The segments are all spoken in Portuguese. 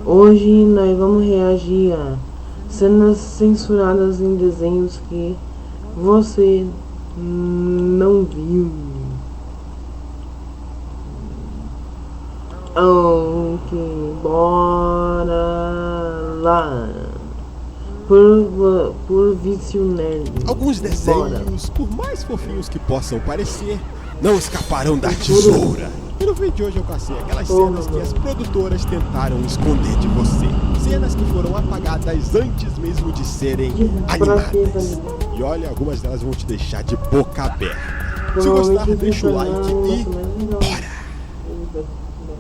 Hoje nós vamos reagir a cenas censuradas em desenhos que você não viu. Ok, bora lá. Por vício nerd. Alguns desenhos, por mais fofinhos que possam parecer, não escaparão da tesoura. E no vídeo de hoje eu passei aquelas cenas que as produtoras tentaram esconder de você. Cenas que foram apagadas antes mesmo de serem animadas. E olha, algumas delas vão te deixar de boca aberta. Se gostar, deixa o like e bora!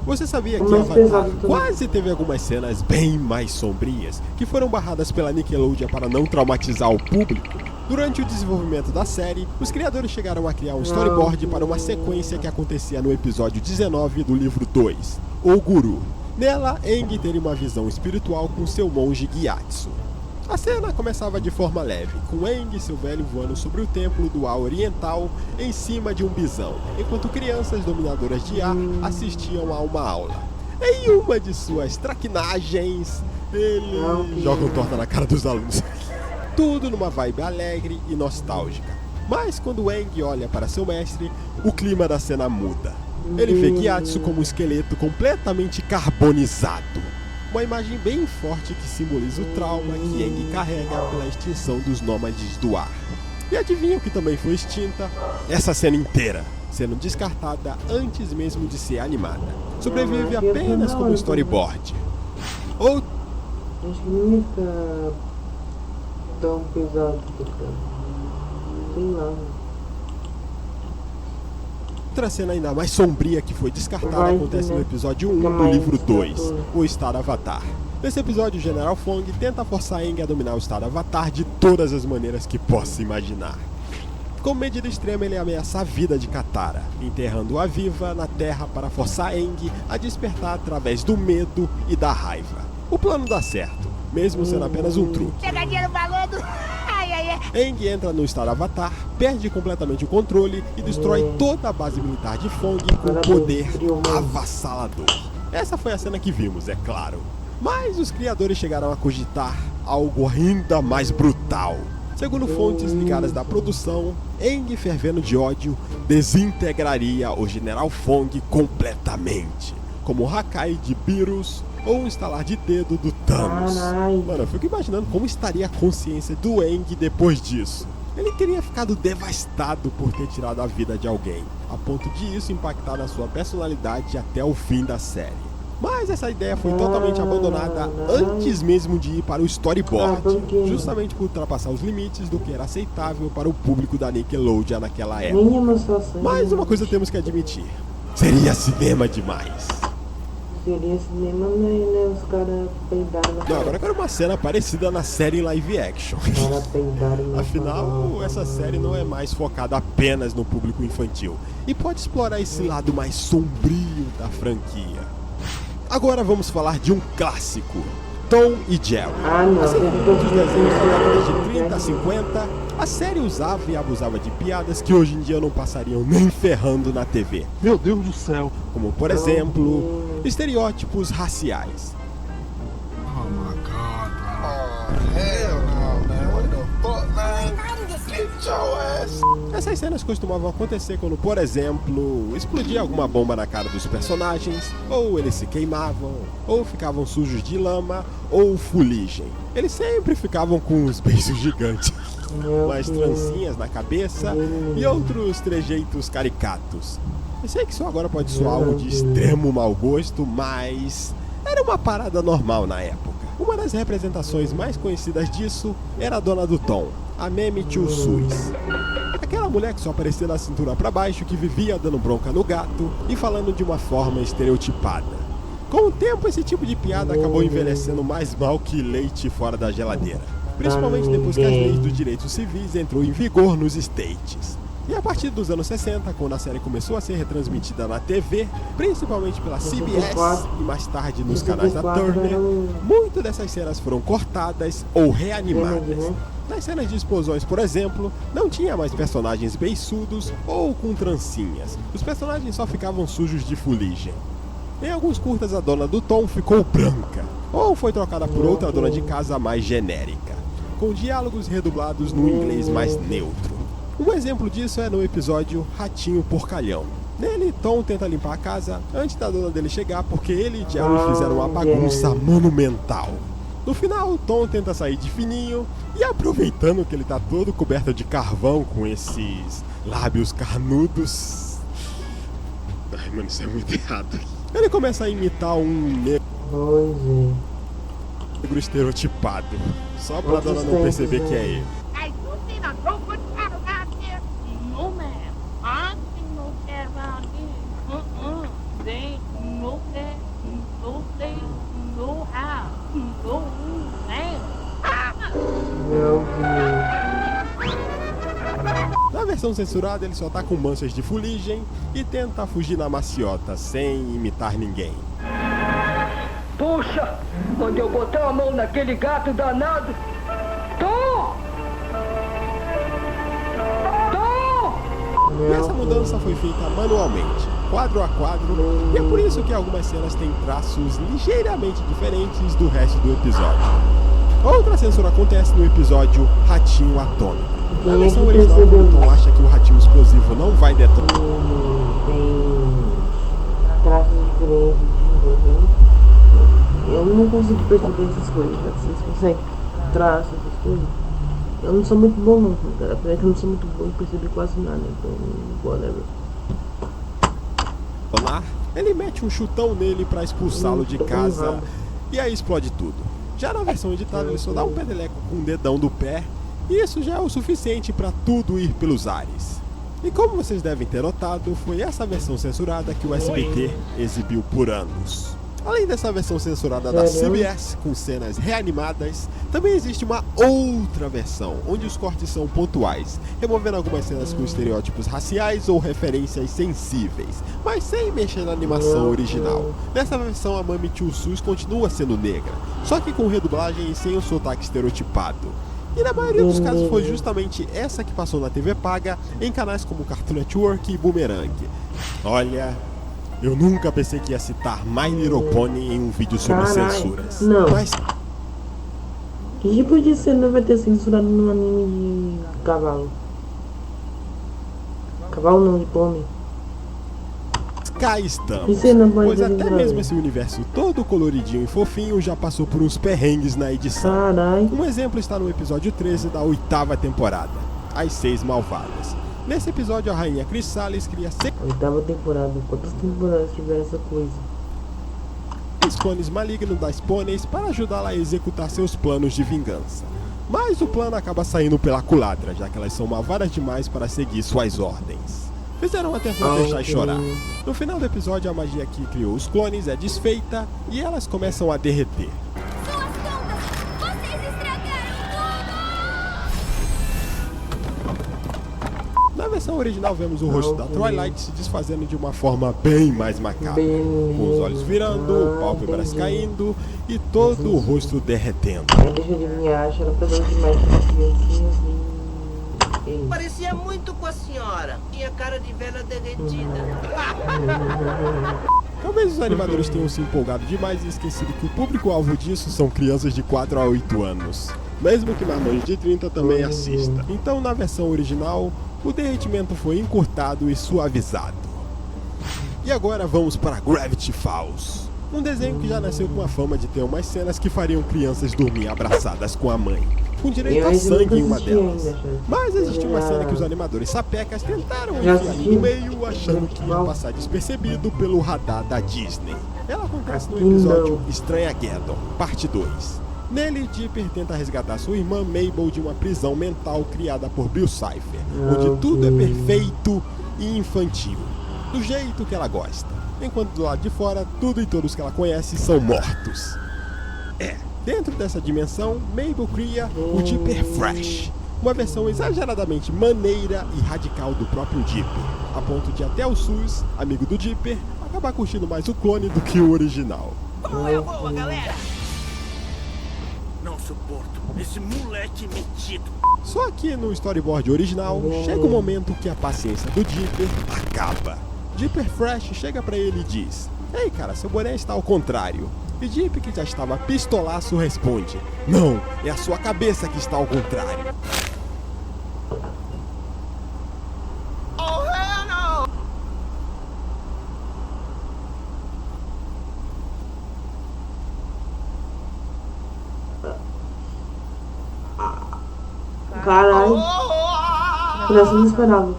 Você sabia que Avatar quase teve algumas cenas bem mais sombrias que foram barradas pela Nickelodeon para não traumatizar o público? Durante o desenvolvimento da série, os criadores chegaram a criar um storyboard para uma sequência que acontecia no episódio 19 do livro 2, O Guru. Nela, Aang teria uma visão espiritual com seu monge Gyatso. A cena começava de forma leve, com Aang e seu velho voando sobre o templo do ar oriental em cima de um bisão, enquanto crianças dominadoras de ar assistiam a uma aula. Em uma de suas traquinagens, ele joga um torta na cara dos alunos. Tudo numa vibe alegre e nostálgica. Mas quando Aang olha para seu mestre, o clima da cena muda. Ele vê Gyatso como um esqueleto completamente carbonizado. Uma imagem bem forte que simboliza o trauma que Aang carrega pela extinção dos nômades do ar. E adivinha o que também foi extinta? Essa cena inteira, sendo descartada antes mesmo de ser animada. Sobrevive apenas como storyboard. Acho que nunca tão pesado, sei lá. Outra cena ainda mais sombria que foi descartada acontece no episódio 1 do livro 2, o Estado Avatar. Nesse episódio, o General Fong tenta forçar Aang a dominar o Estado Avatar de todas as maneiras que possa imaginar. Como medida extrema, ele ameaça a vida de Katara, enterrando-a viva na terra para forçar Aang a despertar através do medo e da raiva. O plano dá certo, mesmo sendo apenas um truque. Pegadinha no balão do... Aang entra no estado Avatar, perde completamente o controle e destrói toda a base militar de Fong com poder avassalador. Essa foi a cena que vimos, é claro. Mas os criadores chegaram a cogitar algo ainda mais brutal. Segundo fontes ligadas da produção, Aang, fervendo de ódio, desintegraria o General Fong completamente, como o Hakai de Beerus ou um estalar de dedo do Thanos. Mano, eu fico imaginando como estaria a consciência do Aang depois disso. Ele teria ficado devastado por ter tirado a vida de alguém, a ponto de isso impactar na sua personalidade até o fim da série. Mas essa ideia foi totalmente abandonada antes mesmo de ir para o storyboard, justamente por ultrapassar os limites do que era aceitável para o público da Nickelodeon naquela época. Mas uma coisa temos que admitir, seria cinema demais. Seria cinema, né? Os caras peidaram na Não, agora eu quero uma cena parecida na série live action. Afinal, essa série não é mais focada apenas no público infantil e pode explorar esse lado mais sombrio da franquia. Agora vamos falar de um clássico, Tom e Jerry. Assim como outros desenhos da década de 30 a 50, a série usava e abusava de piadas que hoje em dia não passariam nem ferrando na TV. Meu Deus do céu. Como, por exemplo, estereótipos raciais. Oh my God, bro. Oh, hell no, man. What the fuck, man? Get your ass. Essas cenas costumavam acontecer quando, por exemplo, explodia alguma bomba na cara dos personagens, ou eles se queimavam, ou ficavam sujos de lama, ou fuligem. Eles sempre ficavam com os beijos gigantes, umas trancinhas na cabeça e outros trejeitos caricatos. Eu sei que isso agora pode soar algo de extremo mau gosto, mas era uma parada normal na época. Uma das representações mais conhecidas disso era a dona do Tom, a Meme Tio Sus. Aquela mulher que só aparecia da cintura pra baixo, que vivia dando bronca no gato e falando de uma forma estereotipada. Com o tempo, esse tipo de piada acabou envelhecendo mais mal que leite fora da geladeira, principalmente depois que as leis dos direitos civis entrou em vigor nos States. E a partir dos anos 60, quando a série começou a ser retransmitida na TV, principalmente pela CBS e mais tarde nos canais da Turner, muitas dessas cenas foram cortadas ou reanimadas. Nas cenas de explosões, por exemplo, não tinha mais personagens beiçudos ou com trancinhas. Os personagens só ficavam sujos de fuligem. Em alguns curtas, a dona do Tom ficou branca, ou foi trocada por outra dona de casa mais genérica, com diálogos redublados no inglês mais neutro. Um exemplo disso é no episódio Ratinho Porcalhão. Nele, Tom tenta limpar a casa antes da dona dele chegar porque ele e Jerry fizeram uma bagunça monumental. No final, Tom tenta sair de fininho e, aproveitando que ele tá todo coberto de carvão com esses lábios carnudos... Ai, mano, isso é muito errado. Ele começa a imitar um negro estereotipado, só pra dona não perceber que é ele. Hey, you seen a no-good cat around here? No, ma'am. I ain't seen no cat around here. There ain't no cat, no place, no house, no man. Meu Deus. Na versão censurada, ele só tá com manchas de fuligem e tenta fugir na maciota, sem imitar ninguém. Puxa, quando eu botar a mão naquele gato danado... Tom! Tom! E essa mudança foi feita manualmente, quadro a quadro, e é por isso que algumas cenas têm traços ligeiramente diferentes do resto do episódio. Outra censura acontece no episódio Ratinho Atômico. Na versão original, o Tom acha que o ratinho explosivo não vai detonar. Tem traços diferentes, entendeu? Eu não consigo perceber essas coisas, cara. Vocês conseguem traços, essas coisas? Eu não sou muito bom não, cara. Apesar que eu não sou muito bom em perceber quase nada, então whatever. Ele mete um chutão nele pra expulsá-lo de casa e aí explode tudo. Já na versão editada, ele só dá um pedeleco com o dedão do pé e isso já é o suficiente pra tudo ir pelos ares. E como vocês devem ter notado, foi essa versão censurada que o SBT exibiu por anos. Além dessa versão censurada da CBS, com cenas reanimadas, também existe uma outra versão, onde os cortes são pontuais, removendo algumas cenas com estereótipos raciais ou referências sensíveis, mas sem mexer na animação original. Nessa versão, a Mami Tio Sus continua sendo negra, só que com redublagem e sem o sotaque estereotipado. E na maioria dos casos foi justamente essa que passou na TV paga, em canais como Cartoon Network e Boomerang. Olha... eu nunca pensei que ia citar My Little Pony em um vídeo sobre censuras. Não. Mas Que tipo de cena vai ter censurado no anime de cavalo? Cavalo não, de pônei. cá estamos. Que cena pode Pois ter até censurado? mesmo esse universo todo coloridinho e fofinho já passou por uns perrengues na edição. Carai. Um exemplo está no episódio 13 da 8ª temporada, As 6 Malvadas. Nesse episódio, a rainha Chrysalis cria 6 8ª temporada. Quantas temporadas tiveram essa coisa? clones malignos das pôneis para ajudá-la a executar seus planos de vingança. Mas o plano acaba saindo pela culatra, já que elas são malvadas demais para seguir suas ordens. Fizeram até não deixar chorar. No final do episódio, a magia que criou os clones é desfeita e elas começam a derreter. Suas contas! Vocês estragaram Na versão original, vemos o rosto da Twilight se desfazendo de uma forma bem mais macabra, com os olhos virando, pálpebras caindo e todo o rosto derretendo. Aí deixa eu adivinhar, acho ela pesada demais para criancinhas e... Parecia muito com a senhora. Tinha cara de velha derretida. Talvez os animadores tenham se empolgado demais e esquecido que o público-alvo disso são crianças de 4 a 8 anos. Mesmo que marmanjos de 30 também assista. Então, na versão original, o derretimento foi encurtado e suavizado. E agora vamos para Gravity Falls. Um desenho que já nasceu com a fama de ter umas cenas que fariam crianças dormir abraçadas com a mãe, com direito a sangue em uma delas. Mas existe uma cena que os animadores sapecas tentaram enfiar ali no meio, achando que ia passar despercebido pelo radar da Disney. Ela acontece no episódio Estranhageddon, parte 2. Nele, Dipper tenta resgatar sua irmã Mabel de uma prisão mental criada por Bill Cipher, onde tudo é perfeito e infantil, do jeito que ela gosta, enquanto do lado de fora, tudo e todos que ela conhece são mortos. Dentro dessa dimensão, Mabel cria o Dipper Fresh, uma versão exageradamente maneira e radical do próprio Dipper, a ponto de até o Sus, amigo do Dipper, acabar curtindo mais o clone do que o original. Qual é a boa, galera? Não suporto esse moleque metido. Só que no storyboard original, chega o momento que a paciência do Dipper acaba. Dipper Fresh chega pra ele e diz: "Ei cara, seu boné está ao contrário." E Jeep, que já estava pistolaço, responde: não, é a sua cabeça que está ao contrário. Caralho. Parece que não esperava.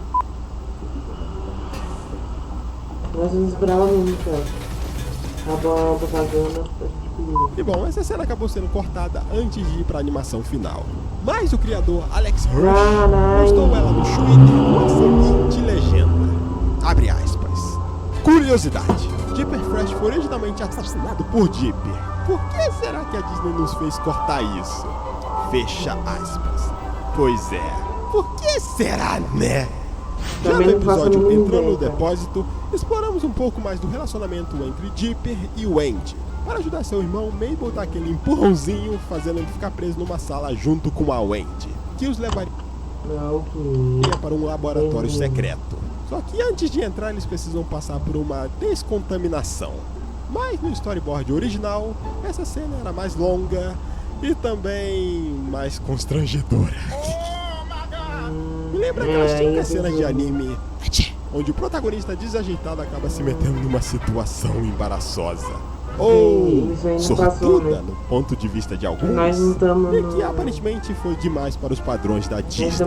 Parece que não esperava mesmo, cara. Tava propaganda. E bom, essa cena acabou sendo cortada antes de ir para a animação final. Mas o criador Alex Hirsch postou ela no Twitter com a seguinte legenda. Abre aspas. Curiosidade. Dipper Fresh foi originalmente assassinado por Dipper. Por que será que a Disney nos fez cortar isso? Fecha aspas. Pois é. Por que será, né? Já no episódio Entrando no Depósito, exploramos um pouco mais do relacionamento entre Dipper e Wendy. Para ajudar seu irmão, Mabel dá aquele empurrãozinho, fazendo ele ficar preso numa sala junto com a Wendy, que os levaria para um laboratório secreto. Só que antes de entrar, eles precisam passar por uma descontaminação. Mas no storyboard original, essa cena era mais longa e também mais constrangedora. Me lembra aquelas típicas cenas de anime onde o protagonista desajeitado acaba se metendo numa situação embaraçosa. Ou sortuda, no ponto de vista de alguns, e que aparentemente foi demais para os padrões da Disney.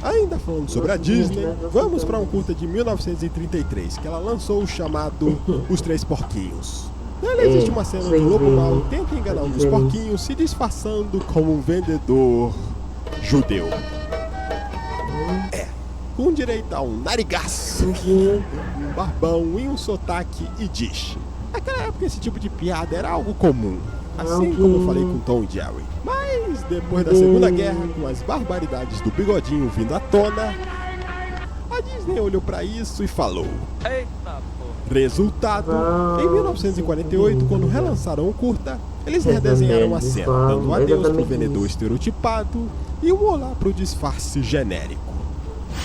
Ainda falando sobre a Disney, vamos para um curta de 1933, que ela lançou, chamado Os Três Porquinhos. Nela existe uma cena onde o lobo mau tenta enganar um dos porquinhos se disfarçando como um vendedor judeu. Com direito a um narigaço, um barbão e um sotaque e diz. Naquela época esse tipo de piada era algo comum, assim como eu falei com Tom e Jerry. Mas depois da Segunda Guerra, com as barbaridades do bigodinho vindo à tona, a Disney olhou pra isso e falou: resultado, em 1948, quando relançaram o curta, eles redesenharam a cena, dando um adeus pro vendedor estereotipado e um olá pro disfarce genérico.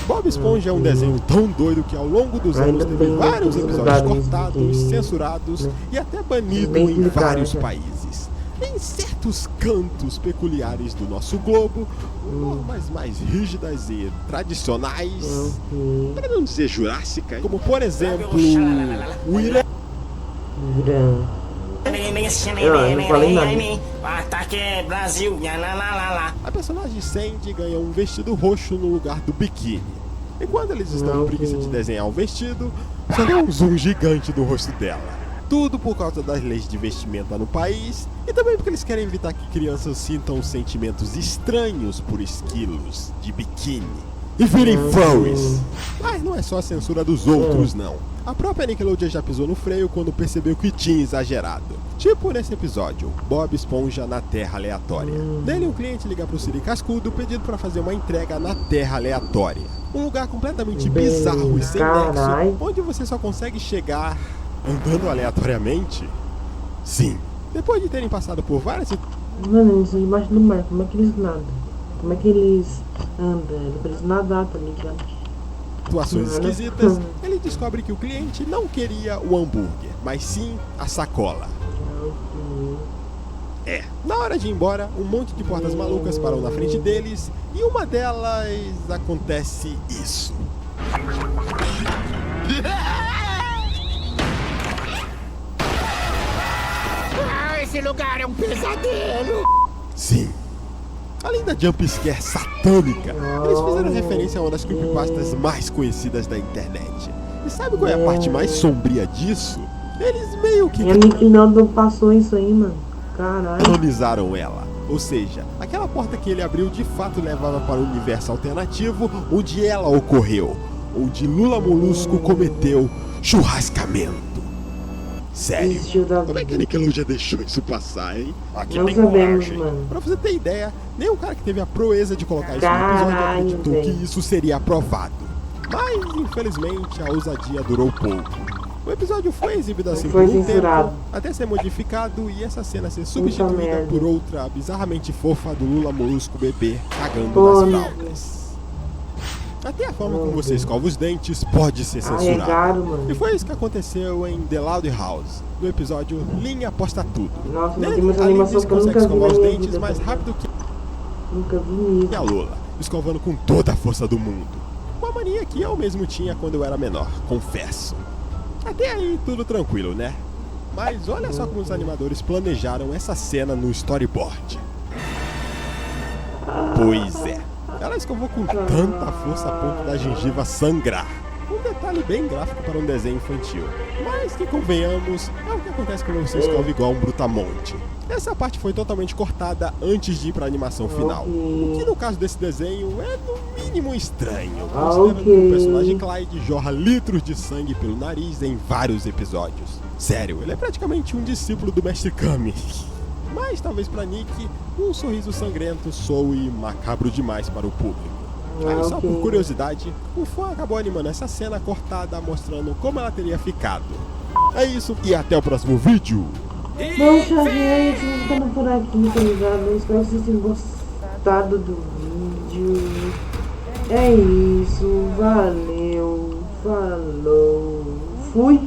Bob Esponja é um desenho tão doido que ao longo dos anos teve vários episódios cortados, censurados e até banido em vários países. Em certos cantos peculiares do nosso globo, normas mais rígidas e tradicionais, para não dizer jurássicas, como por exemplo o Irã. Eu não falei nada. Ataque Brasil. A personagem Sandy ganha um vestido roxo no lugar do biquíni. E quando eles estão com preguiça de desenhar um vestido, só dá um zoom gigante do rosto dela. Tudo por causa das leis de vestimenta no país e também porque eles querem evitar que crianças sintam sentimentos estranhos por esquilos de biquíni e virem furries. Mas não é só a censura dos outros, não. A própria Nickelodeon já pisou no freio quando percebeu que tinha exagerado. Tipo nesse episódio, Bob Esponja na Terra Aleatória. Nele um cliente liga pro Siri Cascudo pedindo para fazer uma entrega na Terra Aleatória. Um lugar completamente bizarro e sem nexo, onde você só consegue chegar andando aleatoriamente? Sim. Depois de terem passado por várias... Mano, eles estão debaixo do mar, como é que eles nadam? Como é que eles andam? Eles precisam nadar, tá ligado? Situações esquisitas, ele descobre que o cliente não queria o hambúrguer, mas sim a sacola. Na hora de ir embora, um monte de portas malucas param na frente deles e uma delas acontece isso. Esse lugar é um pesadelo! Sim. Além da jumpscare satânica, eles fizeram referência a uma das creepypastas mais conhecidas da internet. E sabe qual é a parte mais sombria disso? Eles meio que... não passou isso aí, mano. Caralho. Canonizaram ela. Ou seja, aquela porta que ele abriu de fato levava para o universo alternativo onde ela ocorreu. Onde Lula Molusco cometeu churrascamento. Sério? Como é que a Nickelodeon deixou isso passar, hein? Aqui não tem sabemos, coragem. mano. Pra você ter ideia, nem o cara que teve a proeza de colocar isso no episódio acreditou que isso seria aprovado. Mas, infelizmente, a ousadia durou pouco. O episódio foi exibido assim por um tempo, até ser modificado e essa cena ser substituída por outra bizarramente fofa do Lula Molusco bebê cagando nas fraldas. Até a forma como você escova os dentes pode ser É censurada. caro, mano. E foi isso que aconteceu em The Loud House, no episódio Linha Aposta Tudo. Nossa, mas Nele, tem umas a Lindsay animações que eu consegue nunca vi escovar na os minha dentes vida. mais rápido que Nunca vi isso. a Lola, escovando com toda a força do mundo. Uma mania que eu mesmo tinha quando eu era menor, confesso. Até aí tudo tranquilo, né? Mas olha só como os animadores planejaram essa cena no storyboard. Pois é, ela escovou com tanta força a ponto da gengiva sangrar. Um detalhe bem gráfico para um desenho infantil. Mas que convenhamos, é o que acontece quando você escova igual um brutamonte. Essa parte foi totalmente cortada antes de ir para a animação final. O que no caso desse desenho é no mínimo estranho, considerando que o personagem Clyde jorra litros de sangue pelo nariz em vários episódios. Sério, ele é praticamente um discípulo do Mestre Kami. Mas talvez para Nick, um sorriso sangrento soe macabro demais para o público. Aí só por curiosidade, o fã acabou animando essa cena cortada mostrando como ela teria ficado. É isso e até o próximo vídeo! Bom, gente, vamos ficando por aqui, tá ligado? Eu espero que vocês tenham gostado do vídeo. É isso, valeu, falou, fui!